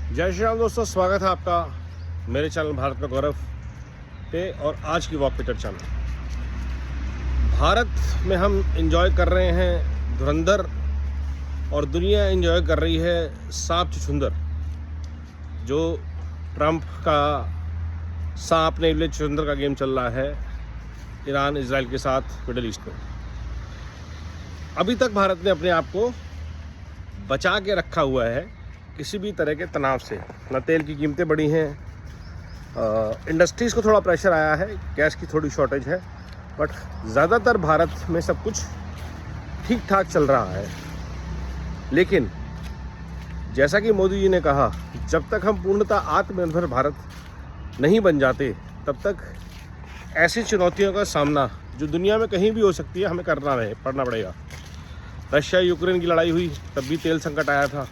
जय श्री राम दोस्तों, स्वागत है आपका मेरे चैनल भारत में गौरव पे। और आज की वॉक पे चर्चा में भारत में हम एंजॉय कर रहे हैं धुरंधर, और दुनिया एंजॉय कर रही है सांप छुछुंदर। जो ट्रंप का सांप ने छुछुंदर का गेम चल रहा है ईरान इजराइल के साथ मिडल ईस्ट में। अभी तक भारत ने अपने आप को बचा के रखा हुआ है किसी भी तरह के तनाव से। ना तेल की कीमतें बढ़ी हैं, इंडस्ट्रीज़ को थोड़ा प्रेशर आया है, गैस की थोड़ी शॉर्टेज है, बट ज़्यादातर भारत में सब कुछ ठीक ठाक चल रहा है। लेकिन जैसा कि मोदी जी ने कहा, जब तक हम पूर्णतः आत्मनिर्भर भारत नहीं बन जाते तब तक ऐसी चुनौतियों का सामना जो दुनिया में कहीं भी हो सकती है हमें पड़ना पड़ेगा। रशिया यूक्रेन की लड़ाई हुई तब भी तेल संकट आया था,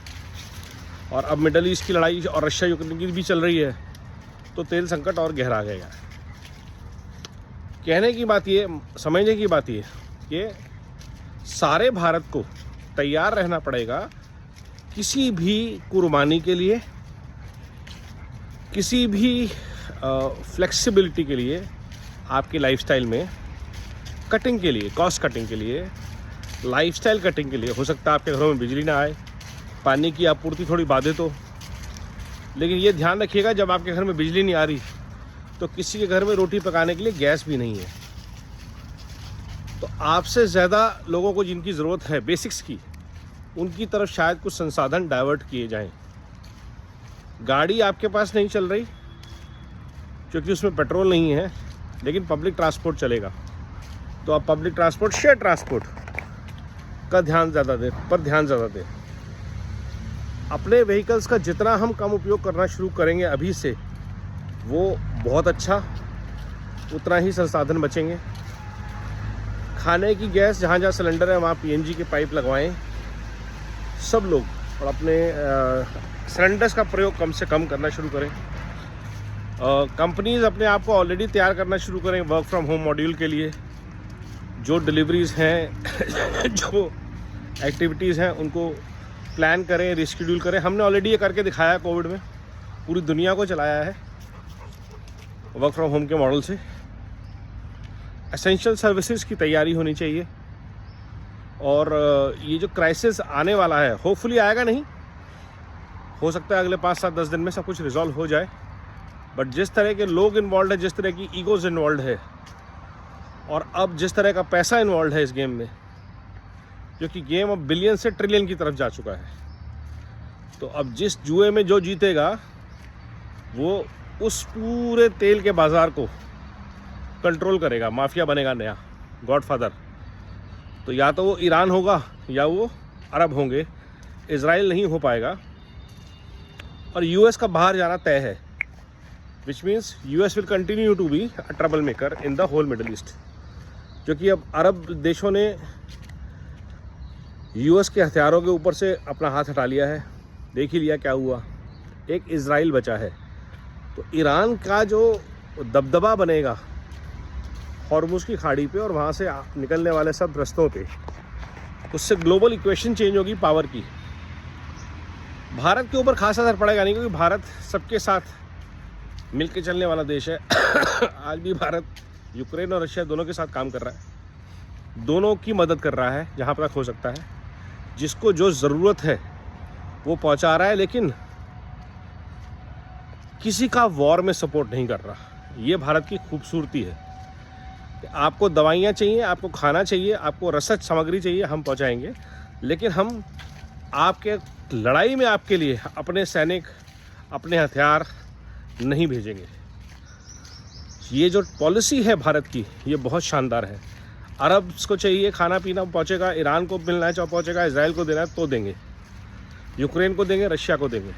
और अब मिडल ईस्ट की लड़ाई और रशिया यूक्रेन की भी चल रही है तो तेल संकट और गहरा गया। कहने की बात ये, समझने की बात ये कि सारे भारत को तैयार रहना पड़ेगा किसी भी कुर्बानी के लिए, किसी भी फ्लेक्सिबिलिटी के लिए, आपकी लाइफस्टाइल में कटिंग के लिए, कॉस्ट कटिंग के लिए, लाइफस्टाइल कटिंग के लिए। हो सकता है आपके घरों में बिजली ना आए, पानी की आपूर्ति थोड़ी बाधित हो, लेकिन ये ध्यान रखिएगा जब आपके घर में बिजली नहीं आ रही तो किसी के घर में रोटी पकाने के लिए गैस भी नहीं है। तो आपसे ज़्यादा लोगों को जिनकी ज़रूरत है बेसिक्स की, उनकी तरफ शायद कुछ संसाधन डाइवर्ट किए जाएं। गाड़ी आपके पास नहीं चल रही क्योंकि उसमें पेट्रोल नहीं है, लेकिन पब्लिक ट्रांसपोर्ट चलेगा, तो आप पब्लिक ट्रांसपोर्ट, शेयर ट्रांसपोर्ट का ध्यान ज़्यादा दें। अपने व्हीकल्स का जितना हम कम उपयोग करना शुरू करेंगे अभी से, वो बहुत अच्छा, उतना ही संसाधन बचेंगे। खाने की गैस जहाँ जहाँ सिलेंडर है वहाँ पीएनजी के पाइप लगवाएं सब लोग, और अपने सिलेंडर्स का प्रयोग कम से कम करना शुरू करें। कंपनीज अपने आप को ऑलरेडी तैयार करना शुरू करें वर्क फ्रॉम होम मॉड्यूल के लिए। जो डिलीवरीज हैं जो एक्टिविटीज़ हैं उनको प्लान करें, रिशेड्यूल करें। हमने ऑलरेडी ये करके दिखाया है, कोविड में पूरी दुनिया को चलाया है वर्क फ्रॉम होम के मॉडल से। एसेंशियल सर्विसेज की तैयारी होनी चाहिए, और ये जो क्राइसिस आने वाला है, होपफुली आएगा नहीं, हो सकता है अगले 5-7-10 दिन में सब कुछ रिजॉल्व हो जाए, बट जिस तरह के लोग इन्वॉल्व है, जिस तरह की ईगोज इन्वॉल्व है, और अब जिस तरह का पैसा इन्वॉल्व है इस गेम में, जो कि गेम अब बिलियन से ट्रिलियन की तरफ जा चुका है, तो अब जिस जुए में जो जीतेगा वो उस पूरे तेल के बाज़ार को कंट्रोल करेगा, माफिया बनेगा नया गॉडफादर। तो या तो वो ईरान होगा या वो अरब होंगे, इजराइल नहीं हो पाएगा। और यूएस का बाहर जाना तय है, which means US will continue to be a trouble maker in the whole Middle East. क्योंकि अब अरब देशों ने यूएस के हथियारों के ऊपर से अपना हाथ हटा लिया है। देख ही लिया क्या हुआ, एक इजराइल बचा है। तो ईरान का जो दबदबा बनेगा हॉर्मुज़ की खाड़ी पे और वहाँ से निकलने वाले सब रास्तों पे, उससे ग्लोबल इक्वेशन चेंज होगी पावर की। भारत के ऊपर खासा असर पड़ेगा नहीं, क्योंकि भारत सबके साथ मिल के चलने वाला देश है। आज भी भारत यूक्रेन और रशिया दोनों के साथ काम कर रहा है, दोनों की मदद कर रहा है जहाँ तक हो सकता है, जिसको जो ज़रूरत है वो पहुँचा रहा है, लेकिन किसी का वॉर में सपोर्ट नहीं कर रहा। ये भारत की खूबसूरती है कि आपको दवाइयाँ चाहिए, आपको खाना चाहिए, आपको रसद सामग्री चाहिए, हम पहुँचाएंगे, लेकिन हम आपके लड़ाई में आपके लिए अपने सैनिक, अपने हथियार नहीं भेजेंगे। ये जो पॉलिसी है भारत की, ये बहुत शानदार है। अरब को चाहिए खाना पीना, पहुँचेगा। ईरान को मिलना है चाहे पहुँचेगा। इजराइल को देना है तो देंगे, यूक्रेन को देंगे, रशिया को देंगे।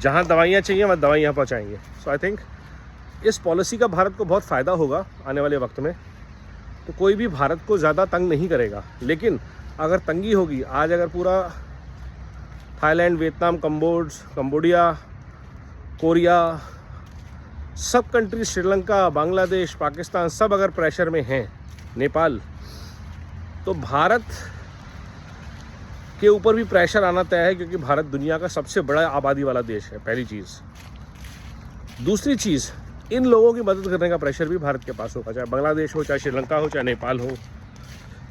जहाँ दवाइयाँ चाहिए वहाँ दवाइयाँ पहुँचाएंगे। सो आई थिंक इस पॉलिसी का भारत को बहुत फ़ायदा होगा आने वाले वक्त में। तो कोई भी भारत को ज़्यादा तंग नहीं करेगा, लेकिन अगर तंगी होगी, आज अगर पूरा थाईलैंड, वियतनाम, कंबोडिया, कोरिया, सब कंट्री, श्रीलंका, बांग्लादेश, पाकिस्तान, सब अगर प्रेशर में हैं, नेपाल, तो भारत के ऊपर भी प्रेशर आना तय है, क्योंकि भारत दुनिया का सबसे बड़ा आबादी वाला देश है, पहली चीज़। दूसरी चीज़, इन लोगों की मदद करने का प्रेशर भी भारत के पास होगा, चाहे बांग्लादेश हो, चाहे श्रीलंका हो, चाहे नेपाल हो,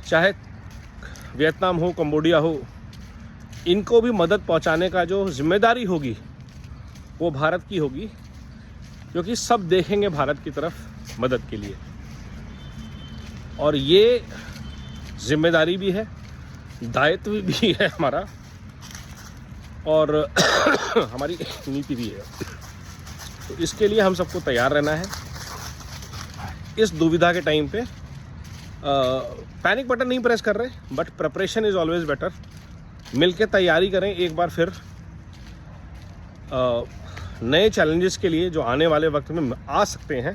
चाहे वियतनाम हो, कंबोडिया हो। इनको भी मदद पहुंचाने का जो जिम्मेदारी होगी वो भारत की होगी, क्योंकि सब देखेंगे भारत की तरफ मदद के लिए। और ये जिम्मेदारी भी है, दायित्व भी है हमारा, और हमारी नीति भी है। तो इसके लिए हम सबको तैयार रहना है। इस दुविधा के टाइम पे पैनिक बटन नहीं प्रेस कर रहे, but preparation is always better. मिलके तैयारी करें एक बार फिर नए चैलेंजेस के लिए जो आने वाले वक्त में आ सकते हैं,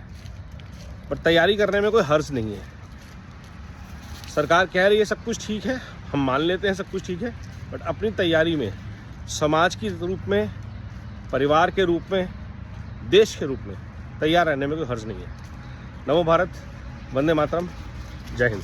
पर तैयारी करने में कोई हर्ज नहीं है। सरकार कह रही है सब कुछ ठीक है, हम मान लेते हैं सब कुछ ठीक है, बट अपनी तैयारी में समाज के रूप में, परिवार के रूप में, देश के रूप में तैयार रहने में कोई हर्ज नहीं है। नमो भारत, वंदे मातरम, जय हिंद।